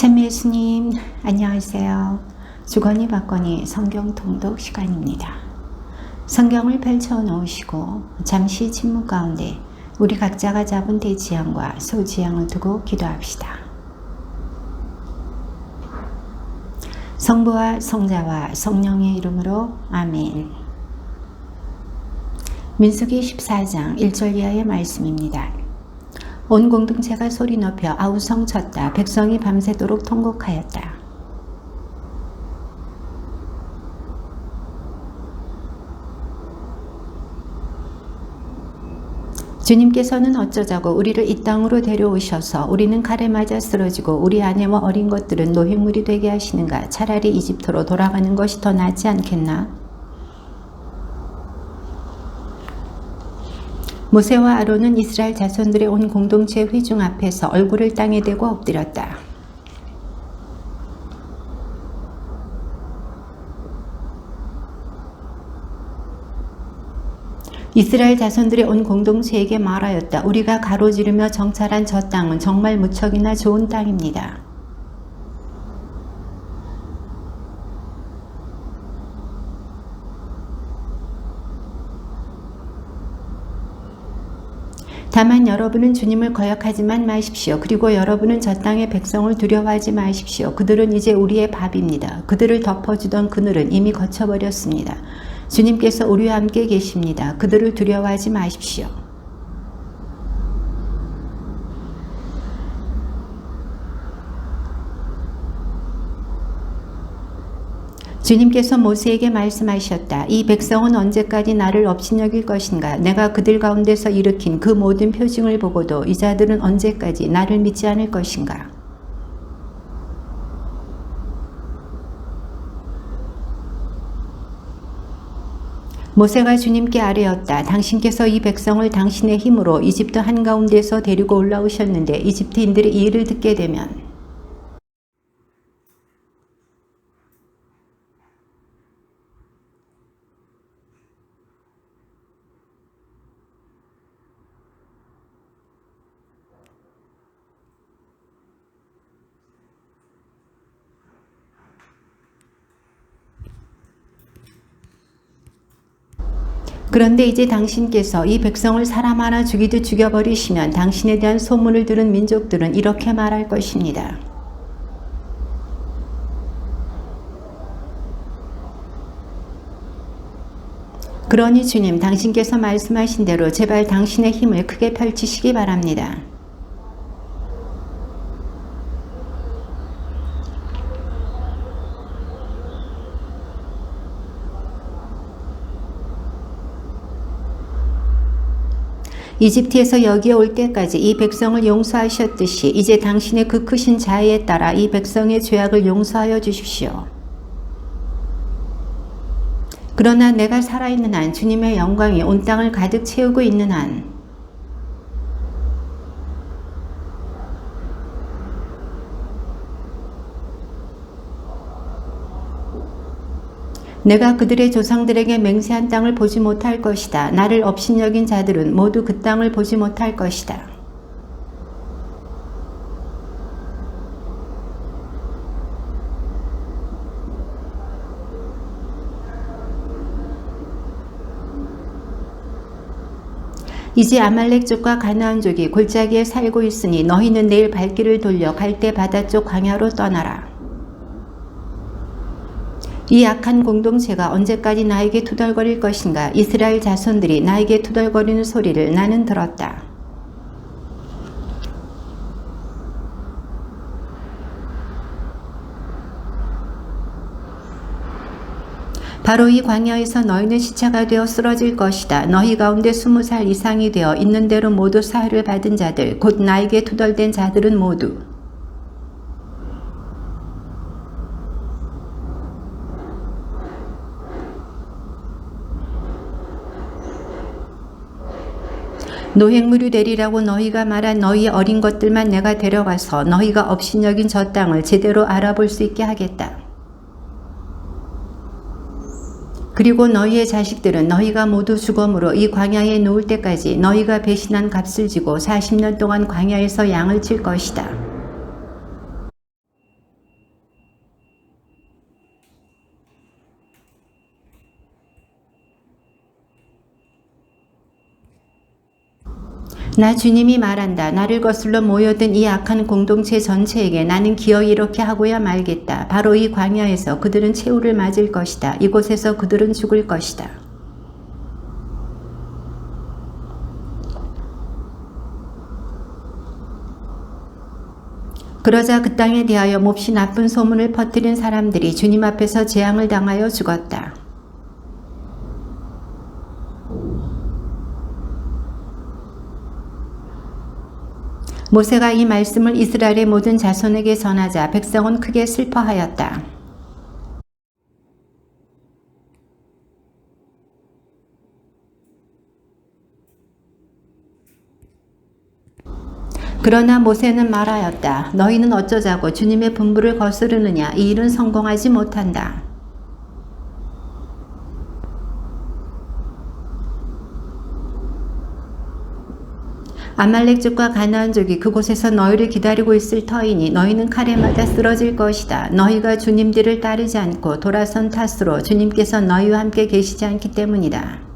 찬미 예수님 안녕하세요. 주거니 받거니 성경 통독 시간입니다. 성경을 펼쳐 놓으시고 잠시 침묵 가운데 우리 각자가 잡은 대지향과 소지향을 두고 기도합시다. 성부와 성자와 성령의 이름으로 아멘. 민수기 14장 1절 이하의 말씀입니다. 온 공동체가 소리 높여 아우성 쳤다. 백성이 밤새도록 통곡하였다. 주님께서는 어쩌자고 우리를 이 땅으로 데려오셔서 우리는 칼에 맞아 쓰러지고 우리 아내와 어린 것들은 노획물이 되게 하시는가? 차라리 이집트로 돌아가는 것이 더 낫지 않겠나? 모세와 아론은 이스라엘 자손들의 온 공동체 회중 앞에서 얼굴을 땅에 대고 엎드렸다. 이스라엘 자손들의 온 공동체에게 말하였다. 우리가 가로지르며 정찰한 저 땅은 정말 무척이나 좋은 땅입니다. 다만 여러분은 주님을 거역하지만 마십시오. 그리고 여러분은 저 땅의 백성을 두려워하지 마십시오. 그들은 이제 우리의 밥입니다. 그들을 덮어주던 그늘은 이미 거쳐버렸습니다. 주님께서 우리와 함께 계십니다. 그들을 두려워하지 마십시오. 주님께서 모세에게 말씀하셨다. 이 백성은 언제까지 나를 업신여길 것인가? 내가 그들 가운데서 일으킨 그 모든 표징을 보고도 이 자들은 언제까지 나를 믿지 않을 것인가? 모세가 주님께 아뢰었다. 당신께서 이 백성을 당신의 힘으로 이집트 한가운데서 데리고 올라오셨는데 이집트인들이 이 일을 듣게 되면 그런데 이제 당신께서 이 백성을 사람 하나 죽이듯 죽여버리시면 당신에 대한 소문을 들은 민족들은 이렇게 말할 것입니다. 그러니 주님, 당신께서 말씀하신 대로 제발 당신의 힘을 크게 펼치시기 바랍니다. 이집트에서 여기에 올 때까지 이 백성을 용서하셨듯이 이제 당신의 그 크신 자애에 따라 이 백성의 죄악을 용서하여 주십시오. 그러나 내가 살아있는 한, 주님의 영광이 온 땅을 가득 채우고 있는 한, 내가 그들의 조상들에게 맹세한 땅을 보지 못할 것이다. 나를 업신여긴 자들은 모두 그 땅을 보지 못할 것이다. 이제 아말렉족과 가나안족이 골짜기에 살고 있으니 너희는 내일 발길을 돌려 갈대 바다 쪽 광야로 떠나라. 이 악한 공동체가 언제까지 나에게 투덜거릴 것인가? 이스라엘 자손들이 나에게 투덜거리는 소리를 나는 들었다. 바로 이 광야에서 너희는 시체가 되어 쓰러질 것이다. 너희 가운데 20살 이상이 되어 있는 대로 모두 사흘을 받은 자들, 곧 나에게 투덜댄 자들은 모두 노획물이 되리라고 너희가 말한 너희의 어린 것들만 내가 데려가서 너희가 업신여긴 저 땅을 제대로 알아볼 수 있게 하겠다. 그리고 너희의 자식들은 너희가 모두 죽음으로 이 광야에 놓을 때까지 너희가 배신한 값을 지고 40년 동안 광야에서 양을 칠 것이다. 나 주님이 말한다. 나를 거슬러 모여든 이 악한 공동체 전체에게 나는 기어이 이렇게 하고야 말겠다. 바로 이 광야에서 그들은 최후를 맞을 것이다. 이곳에서 그들은 죽을 것이다. 그러자 그 땅에 대하여 몹시 나쁜 소문을 퍼뜨린 사람들이 주님 앞에서 재앙을 당하여 죽었다. 모세가 이 말씀을 이스라엘의 모든 자손에게 전하자 백성은 크게 슬퍼하였다. 그러나 모세는 말하였다. 너희는 어쩌자고 주님의 분부를 거스르느냐. 이 일은 성공하지 못한다. 아말렉족과 가나안족이 그곳에서 너희를 기다리고 있을 터이니 너희는 칼에 맞아 쓰러질 것이다. 너희가 주님들을 따르지 않고 돌아선 탓으로 주님께서 너희와 함께 계시지 않기 때문이다.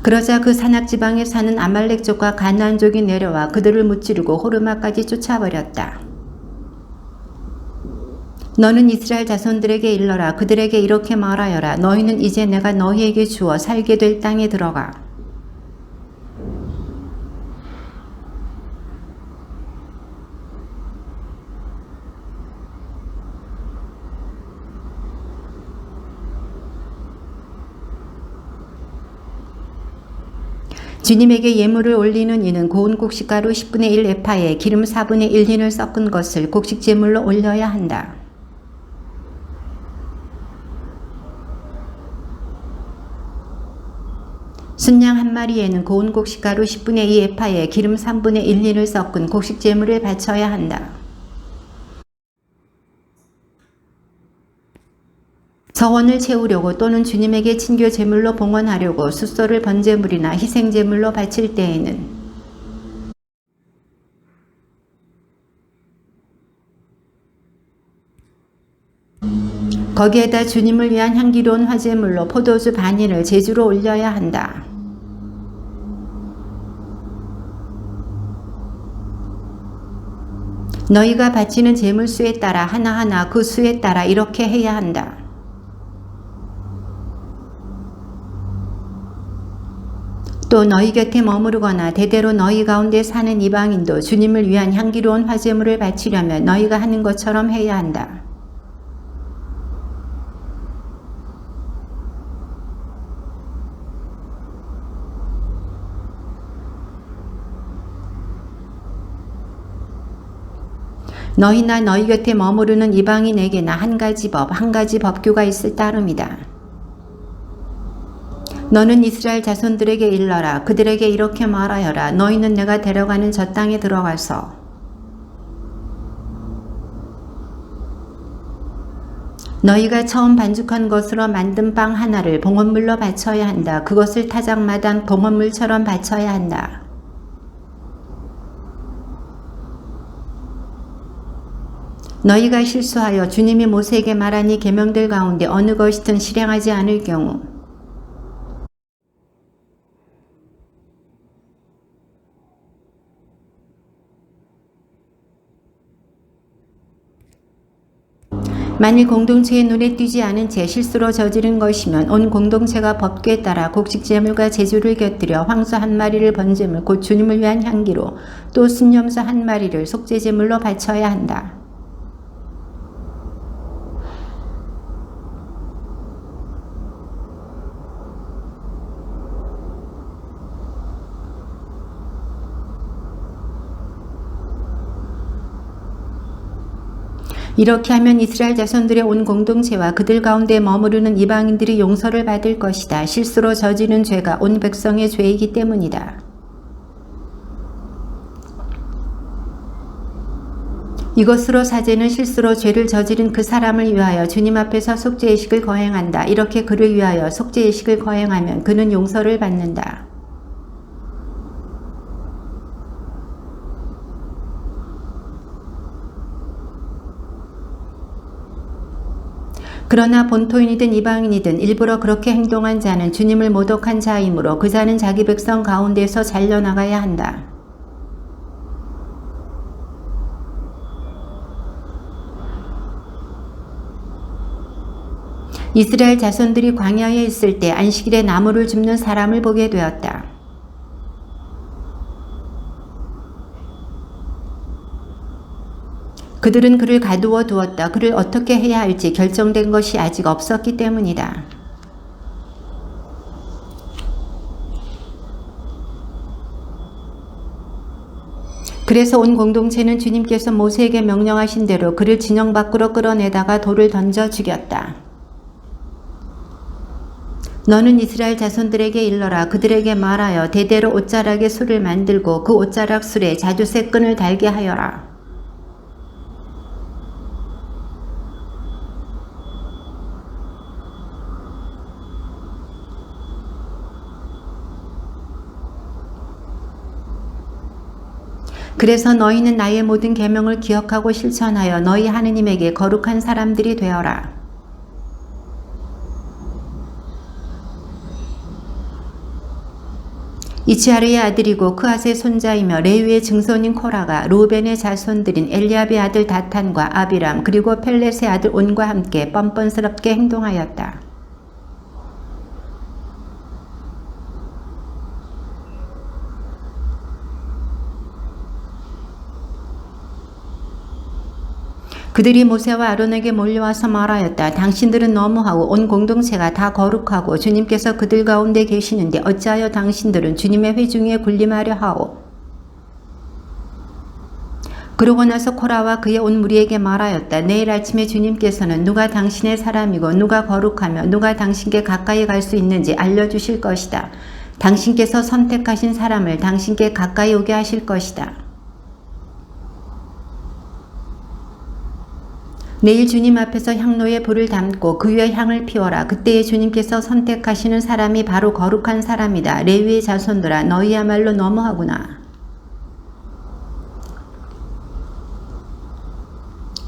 그러자 그 산악지방에 사는 아말렉족과 가나안족이 내려와 그들을 무찌르고 호르마까지 쫓아버렸다. 너는 이스라엘 자손들에게 일러라. 그들에게 이렇게 말하여라. 너희는 이제 내가 너희에게 주어 살게 될 땅에 들어가. 주님에게 예물을 올리는 이는 고운 곡식가루 10분의 1 에파에 기름 4분의 1린을 섞은 것을 곡식 제물로 올려야 한다. 순양 한 마리에는 고운 곡식가루 10분의 2 에파에 기름 3분의 1린을 섞은 곡식 제물을 바쳐야 한다. 서원을 채우려고 또는 주님에게 친교 제물로 봉헌하려고 숫소를 번제물이나 희생 제물로 바칠 때에는 거기에다 주님을 위한 향기로운 화제물로 포도주 반인을 제주로 올려야 한다. 너희가 바치는 제물 수에 따라 하나하나 그 수에 따라 이렇게 해야 한다. 또 너희 곁에 머무르거나 대대로 너희 가운데 사는 이방인도 주님을 위한 향기로운 화제물을 바치려면 너희가 하는 것처럼 해야 한다. 너희나 너희 곁에 머무르는 이방인에게나 한 가지 법, 한 가지 법규가 있을 따름이다. 너는 이스라엘 자손들에게 일러라. 그들에게 이렇게 말하여라. 너희는 내가 데려가는 저 땅에 들어가서 너희가 처음 반죽한 것으로 만든 빵 하나를 봉헌물로 바쳐야 한다. 그것을 타작마다 봉헌물처럼 바쳐야 한다. 너희가 실수하여 주님이 모세에게 말한 이 계명들 가운데 어느 것이든 실행하지 않을 경우 만일 공동체의 눈에 띄지 않은 채 실수로 저지른 것이면 온 공동체가 법규에 따라 곡식 제물과 제주를 곁들여 황소 한 마리를 번제물 곧 주님을 위한 향기로 또 순염소 한 마리를 속죄 제물로 바쳐야 한다. 이렇게 하면 이스라엘 자손들의 온 공동체와 그들 가운데 머무르는 이방인들이 용서를 받을 것이다. 실수로 저지른 죄가 온 백성의 죄이기 때문이다. 이것으로 사제는 실수로 죄를 저지른 그 사람을 위하여 주님 앞에서 속죄의식을 거행한다. 이렇게 그를 위하여 속죄의식을 거행하면 그는 용서를 받는다. 그러나 본토인이든 이방인이든 일부러 그렇게 행동한 자는 주님을 모독한 자이므로 그 자는 자기 백성 가운데서 잘려나가야 한다. 이스라엘 자손들이 광야에 있을 때 안식일에 나무를 줍는 사람을 보게 되었다. 그들은 그를 가두어 두었다. 그를 어떻게 해야 할지 결정된 것이 아직 없었기 때문이다. 그래서 온 공동체는 주님께서 모세에게 명령하신 대로 그를 진영 밖으로 끌어내다가 돌을 던져 죽였다. 너는 이스라엘 자손들에게 일러라. 그들에게 말하여 대대로 옷자락에 술을 만들고 그 옷자락 술에 자주색 끈을 달게 하여라. 그래서 너희는 나의 모든 계명을 기억하고 실천하여 너희 하느님에게 거룩한 사람들이 되어라. 이치하르의 아들이고 크앗의 손자이며 레위의 증손인 코라가 루벤의 자손들인 엘리압의 아들 다탄과 아비람 그리고 펠렛의 아들 온과 함께 뻔뻔스럽게 행동하였다. 그들이 모세와 아론에게 몰려와서 말하였다. 당신들은 너무하고 온 공동체가 다 거룩하고 주님께서 그들 가운데 계시는데 어찌하여 당신들은 주님의 회중에 군림하려 하오. 그러고 나서 코라와 그의 온 무리에게 말하였다. 내일 아침에 주님께서는 누가 당신의 사람이고 누가 거룩하며 누가 당신께 가까이 갈 수 있는지 알려주실 것이다. 당신께서 선택하신 사람을 당신께 가까이 오게 하실 것이다. 내일 주님 앞에서 향로에 불을 담고 그 위에 향을 피워라. 그때에 주님께서 선택하시는 사람이 바로 거룩한 사람이다. 레위의 자손들아, 너희야말로 너무하구나.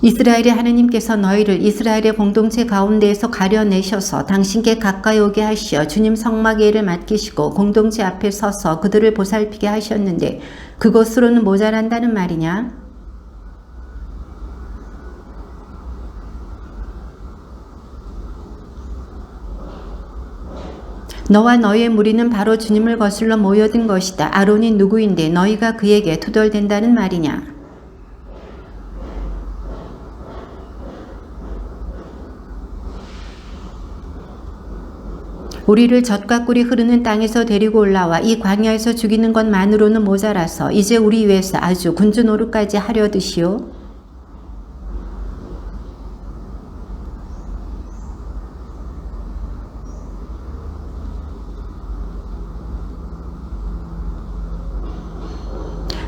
이스라엘의 하느님께서 너희를 이스라엘의 공동체 가운데에서 가려내셔서 당신께 가까이 오게 하시어 주님 성막의 일을 맡기시고 공동체 앞에 서서 그들을 보살피게 하셨는데 그것으로는 모자란다는 말이냐? 너와 너희의 무리는 바로 주님을 거슬러 모여든 것이다. 아론이 누구인데 너희가 그에게 투덜댄다는 말이냐? 우리를 젖과 꿀이 흐르는 땅에서 데리고 올라와 이 광야에서 죽이는 것만으로는 모자라서 이제 우리 위해서 아주 군주 노릇까지 하려드시오.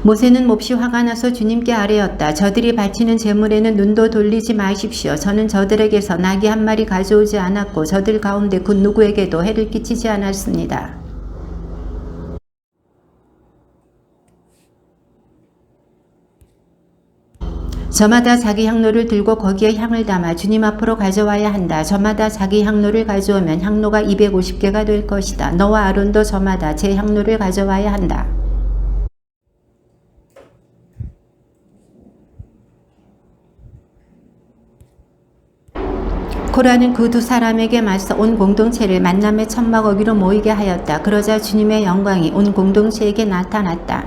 모세는 몹시 화가 나서 주님께 아뢰었다. 저들이 바치는 제물에는 눈도 돌리지 마십시오. 저는 저들에게서 나귀 한 마리 가져오지 않았고 저들 가운데 그 누구에게도 해를 끼치지 않았습니다. 저마다 자기 향로를 들고 거기에 향을 담아 주님 앞으로 가져와야 한다. 저마다 자기 향로를 가져오면 향로가 250개가 될 것이다. 너와 아론도 저마다 제 향로를 가져와야 한다. 코라는 그 두 사람에게 맞서 온 공동체를 만남의 천막어기로 모이게 하였다. 그러자 주님의 영광이 온 공동체에게 나타났다.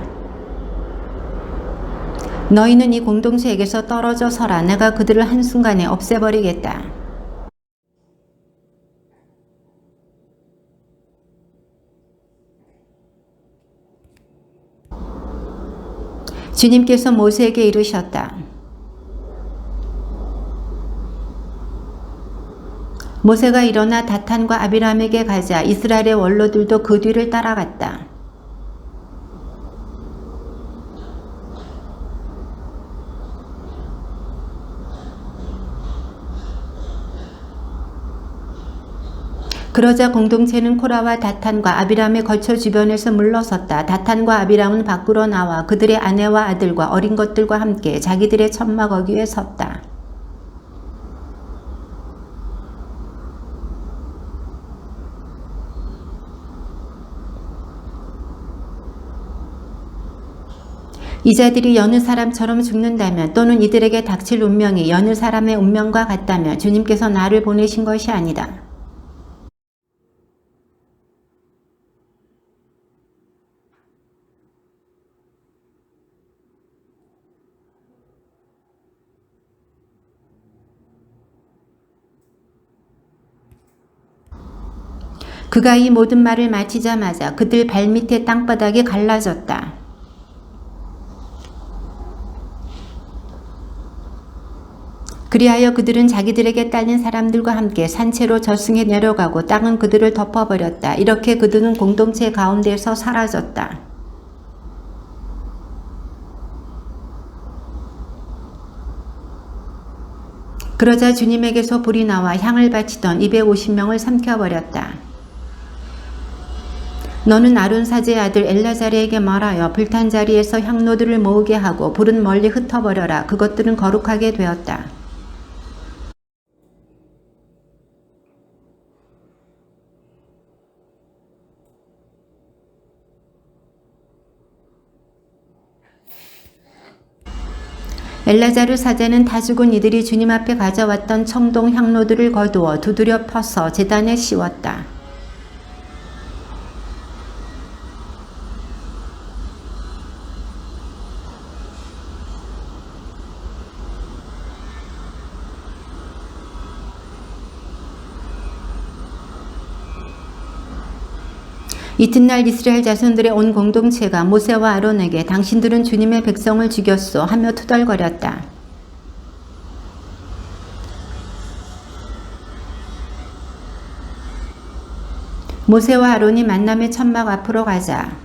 너희는 이 공동체에게서 떨어져 서라. 내가 그들을 한순간에 없애버리겠다. 주님께서 모세에게 이르셨다. 모세가 일어나 다탄과 아비람에게 가자 이스라엘의 원로들도 그 뒤를 따라갔다. 그러자 공동체는 코라와 다탄과 아비람의 거처 주변에서 물러섰다. 다탄과 아비람은 밖으로 나와 그들의 아내와 아들과 어린 것들과 함께 자기들의 천막 어귀에 섰다. 이 자들이 여느 사람처럼 죽는다면 또는 이들에게 닥칠 운명이 여느 사람의 운명과 같다면 주님께서 나를 보내신 것이 아니다. 그가 이 모든 말을 마치자마자 그들 발밑의 땅바닥이 갈라졌다. 그리하여 그들은 자기들에게 딸린 사람들과 함께 산채로 저승에 내려가고 땅은 그들을 덮어버렸다. 이렇게 그들은 공동체 가운데서 사라졌다. 그러자 주님에게서 불이 나와 향을 바치던 250명을 삼켜버렸다. 너는 아론 사제의 아들 엘라자르에게 말하여 불탄 자리에서 향로들을 모으게 하고 불은 멀리 흩어버려라. 그것들은 거룩하게 되었다. 엘라자르 사제는 다 죽은 이들이 주님 앞에 가져왔던 청동 향로들을 거두어 두드려 펴서 제단에 씌웠다. 이튿날 이스라엘 자손들의 온 공동체가 모세와 아론에게 당신들은 주님의 백성을 죽였소 하며 투덜거렸다. 모세와 아론이 만남의 천막 앞으로 가자.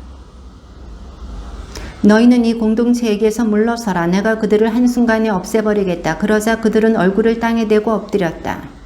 너희는 이 공동체에게서 물러서라. 내가 그들을 한순간에 없애버리겠다. 그러자 그들은 얼굴을 땅에 대고 엎드렸다.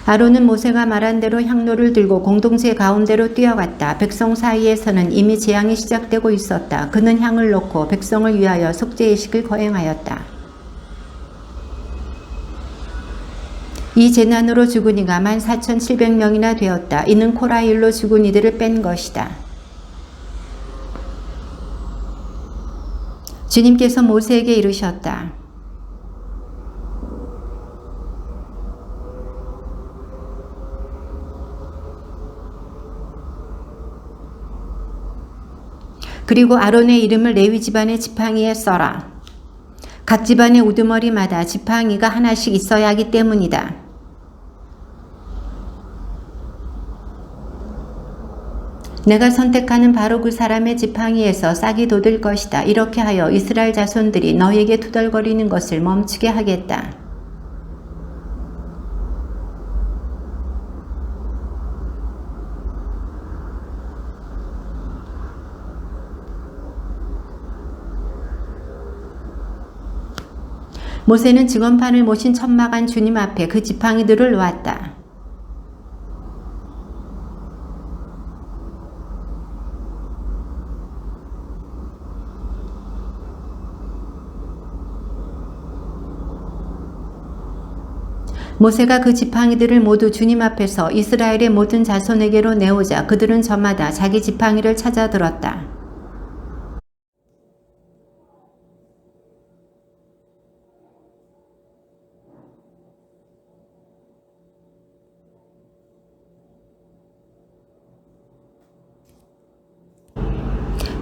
아론은 모세가 말한 대로 향로를 들고 공동체 가운데로 뛰어갔다. 백성 사이에서는 이미 재앙이 시작되고 있었다. 그는 향을 놓고 백성을 위하여 속죄의식을 거행하였다. 이 재난으로 죽은 이가 14,700명이나 되었다. 이는 코라일로 죽은 이들을 뺀 것이다. 주님께서 모세에게 이르셨다. 그리고 아론의 이름을 레위 집안의 지팡이에 써라. 각 집안의 우두머리마다 지팡이가 하나씩 있어야 하기 때문이다. 내가 선택하는 바로 그 사람의 지팡이에서 싹이 돋을 것이다. 이렇게 하여 이스라엘 자손들이 너희에게 투덜거리는 것을 멈추게 하겠다. 모세는 증언판을 모신 천막 안 주님 앞에 그 지팡이들을 놓았다. 모세가 그 지팡이들을 모두 주님 앞에서 이스라엘의 모든 자손에게로 내오자 그들은 저마다 자기 지팡이를 찾아 들었다.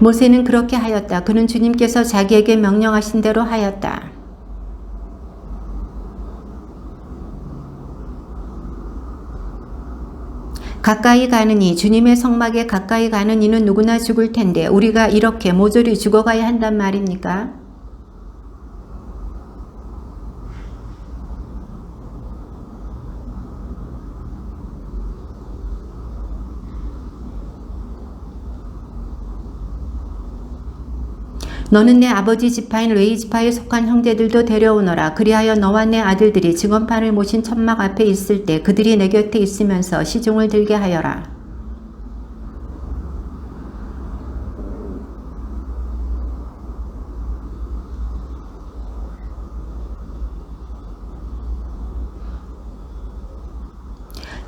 모세는 그렇게 하였다. 그는 주님께서 자기에게 명령하신 대로 하였다. 가까이 가느니 주님의 성막에 가까이 가는 이는 누구나 죽을 텐데 우리가 이렇게 모조리 죽어가야 한단 말입니까? 너는 내 아버지 지파인 레위 지파에 속한 형제들도 데려오너라. 그리하여 너와 내 아들들이 증언판을 모신 천막 앞에 있을 때 그들이 내 곁에 있으면서 시종을 들게 하여라.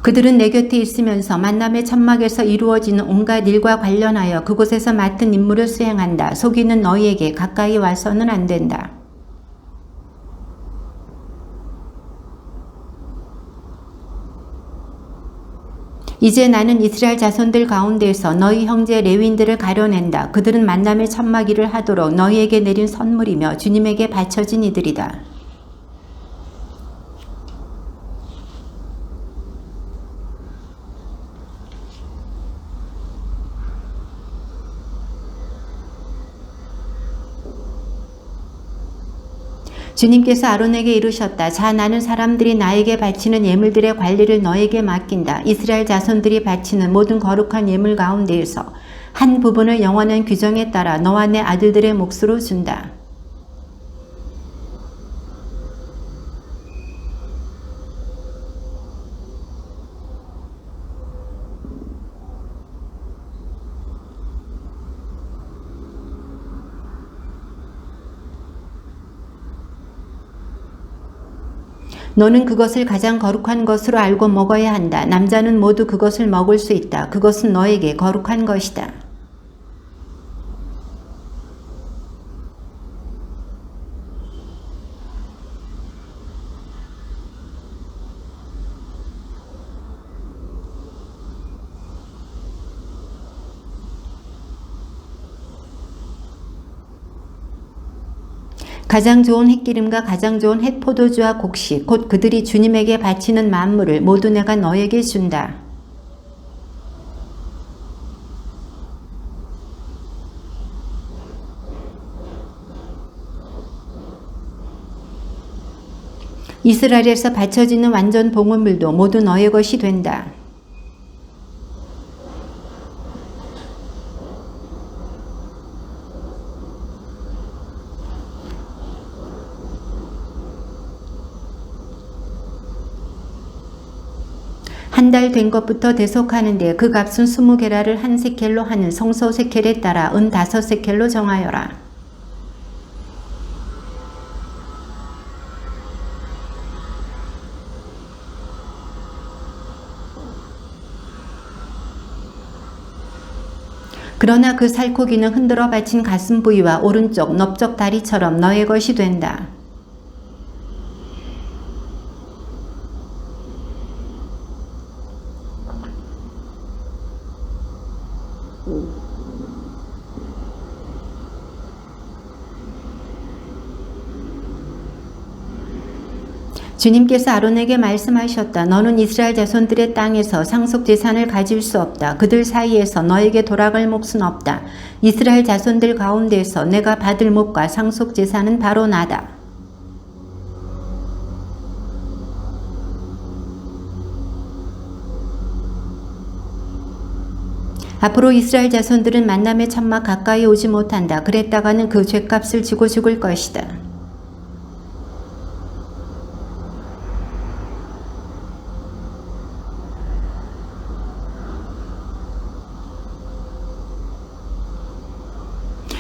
그들은 내 곁에 있으면서 만남의 천막에서 이루어지는 온갖 일과 관련하여 그곳에서 맡은 임무를 수행한다. 속이는 너희에게 가까이 와서는 안 된다. 이제 나는 이스라엘 자손들 가운데에서 너희 형제 레위인들을 가려낸다. 그들은 만남의 천막 일을 하도록 너희에게 내린 선물이며 주님에게 바쳐진 이들이다. 주님께서 아론에게 이르셨다. 자, 나는 사람들이 나에게 바치는 예물들의 관리를 너에게 맡긴다. 이스라엘 자손들이 바치는 모든 거룩한 예물 가운데에서 한 부분을 영원한 규정에 따라 너와 내 아들들의 몫으로 준다. 너는 그것을 가장 거룩한 것으로 알고 먹어야 한다. 남자는 모두 그것을 먹을 수 있다. 그것은 너에게 거룩한 것이다. 가장 좋은 햇기름과 가장 좋은 햇포도주와 곡식 곧 그들이 주님에게 바치는 만물을 모두 내가 너에게 준다. 이스라엘에서 바쳐지는 완전 봉헌물도 모두 너의 것이 된다. 한 달 된 것부터 대속하는데 그 값은 20게라를 한 세켈로 하는 성소 세켈에 따라 은 5세켈로 정하여라. 그러나 그 살코기는 흔들어 바친 가슴 부위와 오른쪽 넓적 다리처럼 너의 것이 된다. 주님께서 아론에게 말씀하셨다. 너는 이스라엘 자손들의 땅에서 상속 재산을 가질 수 없다. 그들 사이에서 너에게 돌아갈 몫은 없다. 이스라엘 자손들 가운데에서 내가 받을 몫과 상속 재산은 바로 나다. 앞으로 이스라엘 자손들은 만남의 천막 가까이 오지 못한다. 그랬다가는 그 죗값을 지고 죽을 것이다.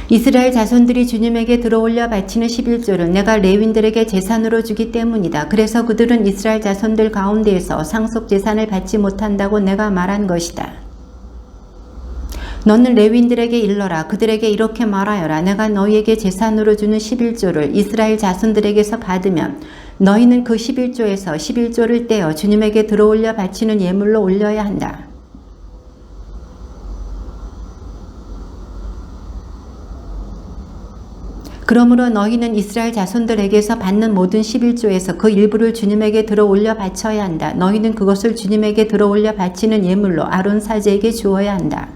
이스라엘 자손들이 주님에게 들어올려 바치는 11조를 내가 레위인들에게 제산으로 주기 때문이다. 그래서 그들은 이스라엘 자손들 가운데에서 상속 제산을 받지 못한다고 내가 말한 것이다. 너는 레위인들에게 일러라. 그들에게 이렇게 말하여라. 내가 너희에게 제산으로 주는 11조를 이스라엘 자손들에게서 받으면 너희는 그 11조에서 11조를 떼어 주님에게 들어올려 바치는 예물로 올려야 한다. 그러므로 너희는 이스라엘 자손들에게서 받는 모든 11조에서 그 일부를 주님에게 들어올려 바쳐야 한다. 너희는 그것을 주님에게 들어올려 바치는 예물로 아론 사제에게 주어야 한다.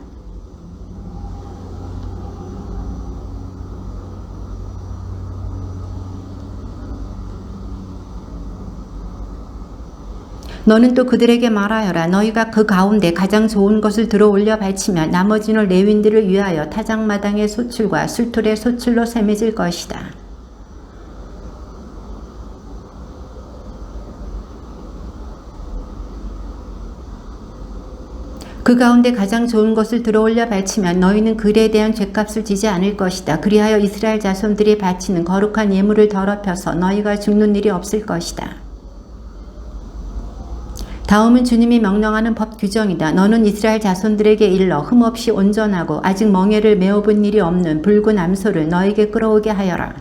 너는 또 그들에게 말하여라. 너희가 그 가운데 가장 좋은 것을 들어올려 바치면 나머지는 레위인들을 위하여 타작마당의 소출과 술틀의 소출로 셈해질 것이다. 그 가운데 가장 좋은 것을 들어올려 바치면 너희는 글에 대한 죗값을 지지 않을 것이다. 그리하여 이스라엘 자손들이 바치는 거룩한 예물을 더럽혀서 너희가 죽는 일이 없을 것이다. 다음은 주님이 명령하는 법 규정이다. 너는 이스라엘 자손들에게 일러 흠없이 온전하고 아직 멍에를 메어본 일이 없는 붉은 암소를 너에게 끌어오게 하여라.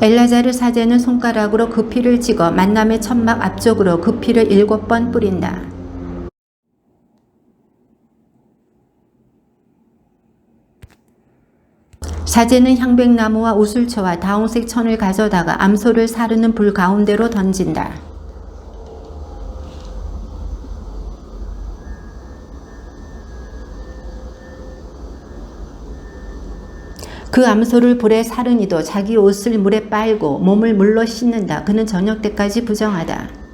엘라자르 사제는 손가락으로 그 피를 찍어 만남의 천막 앞쪽으로 그 피를 7번 뿌린다. 사제는 향백나무와 우슬초와 다홍색 천을 가져다가 암소를 사르는 불 가운데로 던진다. 그 암소를 불에 사르니도 자기 옷을 물에 빨고 몸을 물로 씻는다. 그는 저녁 때까지 부정하다.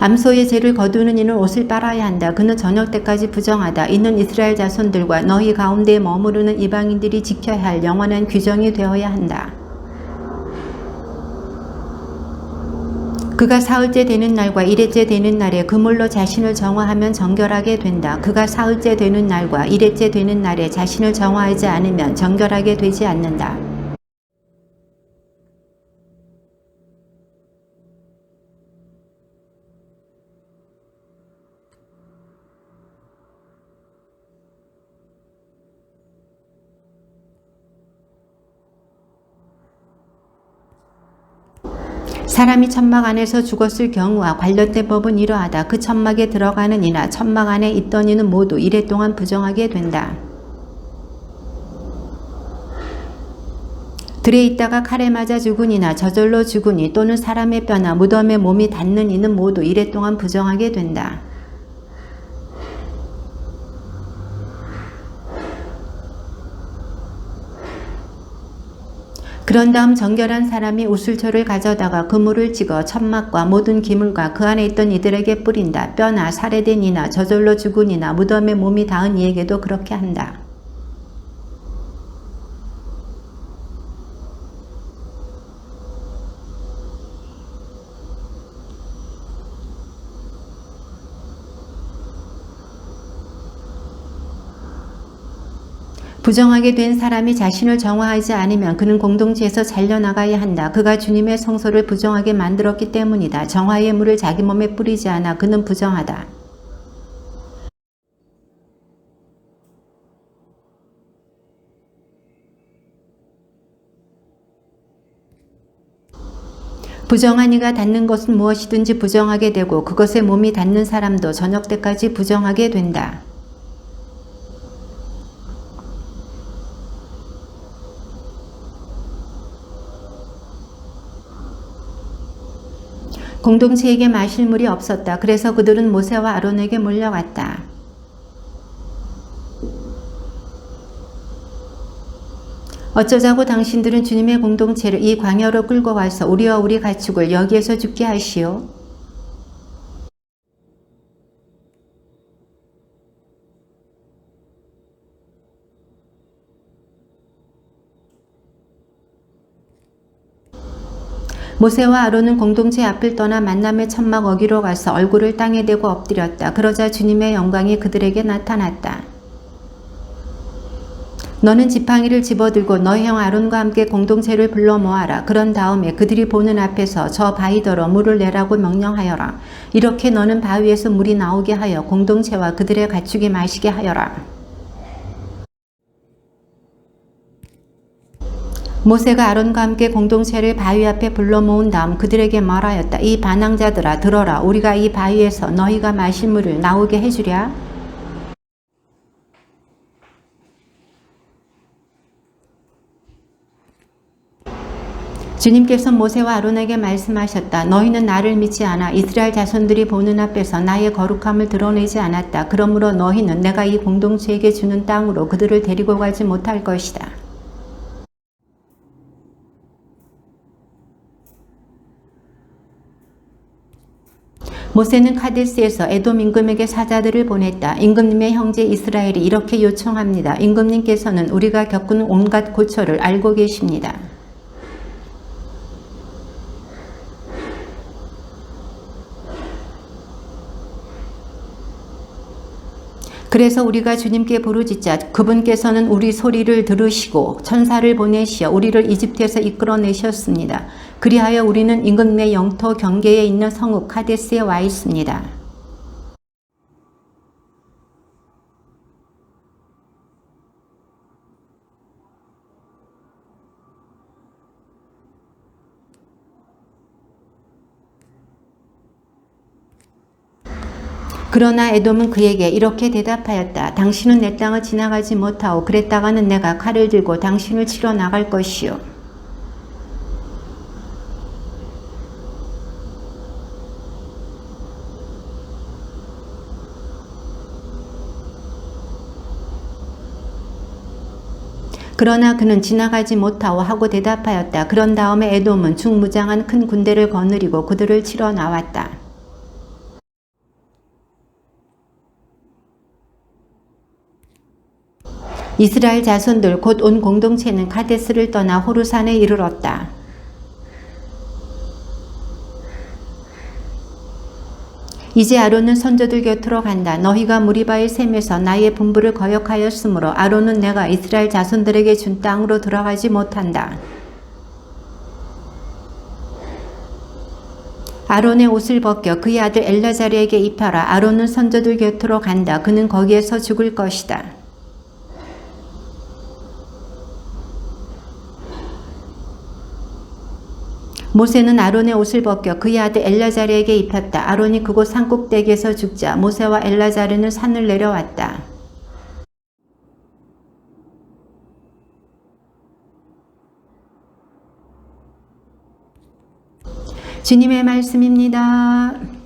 암소의 죄를 거두는 이는 옷을 빨아야 한다. 그는 저녁 때까지 부정하다. 이는 이스라엘 자손들과 너희 가운데에 머무르는 이방인들이 지켜야 할 영원한 규정이 되어야 한다. 그가 사흘째 되는 날과 일회째 되는 날에 그물로 자신을 정화하면 정결하게 된다. 그가 사흘째 되는 날과 일회째 되는 날에 자신을 정화하지 않으면 정결하게 되지 않는다. 사람이 천막 안에서 죽었을 경우와 관련된 법은 이러하다. 그 천막에 들어가는 이나 천막 안에 있던 이는 모두 이래 동안 부정하게 된다. 들에 있다가 칼에 맞아 죽은 이나 저절로 죽은 이 또는 사람의 뼈나 무덤에 몸이 닿는 이는 모두 이래 동안 부정하게 된다. 그런 다음 정결한 사람이 우슬초를 가져다가 그물을 찍어 천막과 모든 기물과 그 안에 있던 이들에게 뿌린다. 뼈나 살해된 이나 저절로 죽은 이나 무덤에 몸이 닿은 이에게도 그렇게 한다. 부정하게 된 사람이 자신을 정화하지 않으면 그는 공동체에서 잘려나가야 한다. 그가 주님의 성소를 부정하게 만들었기 때문이다. 정화의 물을 자기 몸에 뿌리지 않아 그는 부정하다. 부정한 이가 닿는 것은 무엇이든지 부정하게 되고 그것에 몸이 닿는 사람도 저녁 때까지 부정하게 된다. 공동체에게 마실 물이 없었다. 그래서 그들은 모세와 아론에게 몰려갔다. 어쩌자고 당신들은 주님의 공동체를 이 광야로 끌고 와서 우리와 우리 가축을 여기에서 죽게 하시오? 모세와 아론은 공동체 앞을 떠나 만남의 천막 어기로 가서 얼굴을 땅에 대고 엎드렸다. 그러자 주님의 영광이 그들에게 나타났다. 너는 지팡이를 집어들고 너희 형 아론과 함께 공동체를 불러 모아라. 그런 다음에 그들이 보는 앞에서 저 바위더러 물을 내라고 명령하여라. 이렇게 너는 바위에서 물이 나오게 하여 공동체와 그들의 가축이 마시게 하여라. 모세가 아론과 함께 공동체를 바위 앞에 불러 모은 다음 그들에게 말하였다. 이 반항자들아 들어라. 우리가 이 바위에서 너희가 마실 물을 나오게 해주랴. 주님께서 모세와 아론에게 말씀하셨다. 너희는 나를 믿지 않아 이스라엘 자손들이 보는 앞에서 나의 거룩함을 드러내지 않았다. 그러므로 너희는 내가 이 공동체에게 주는 땅으로 그들을 데리고 가지 못할 것이다. 모세는 카데스에서 에돔 임금에게 사자들을 보냈다. 임금님의 형제 이스라엘이 이렇게 요청합니다. 임금님께서는 우리가 겪은 온갖 고초를 알고 계십니다. 그래서 우리가 주님께 부르짖자 그분께서는 우리 소리를 들으시고 천사를 보내시어 우리를 이집트에서 이끌어내셨습니다. 그리하여 우리는 임금의 영토 경계에 있는 성읍 카데스에 와 있습니다. 그러나 에돔은 그에게 이렇게 대답하였다. 당신은 내 땅을 지나가지 못하오. 그랬다가는 내가 칼을 들고 당신을 치러 나갈 것이요. 그러나 그는 지나가지 못하오 하고 대답하였다. 그런 다음에 에돔은 중무장한 큰 군대를 거느리고 그들을 치러 나왔다. 이스라엘 자손들 곧 온 공동체는 카데스를 떠나 호르산에 이르렀다. 이제 아론은 선조들 곁으로 간다. 너희가 무리바의 셈에서 나의 분부를 거역하였으므로 아론은 내가 이스라엘 자손들에게 준 땅으로 들어가지 못한다. 아론의 옷을 벗겨 그의 아들 엘라자르에게 입혀라. 아론은 선조들 곁으로 간다. 그는 거기에서 죽을 것이다. 모세는 아론의 옷을 벗겨 그의 아들 엘라자르에게 입혔다. 아론이 그곳 산꼭대기에서 죽자 모세와 엘라자르는 산을 내려왔다. 주님의 말씀입니다.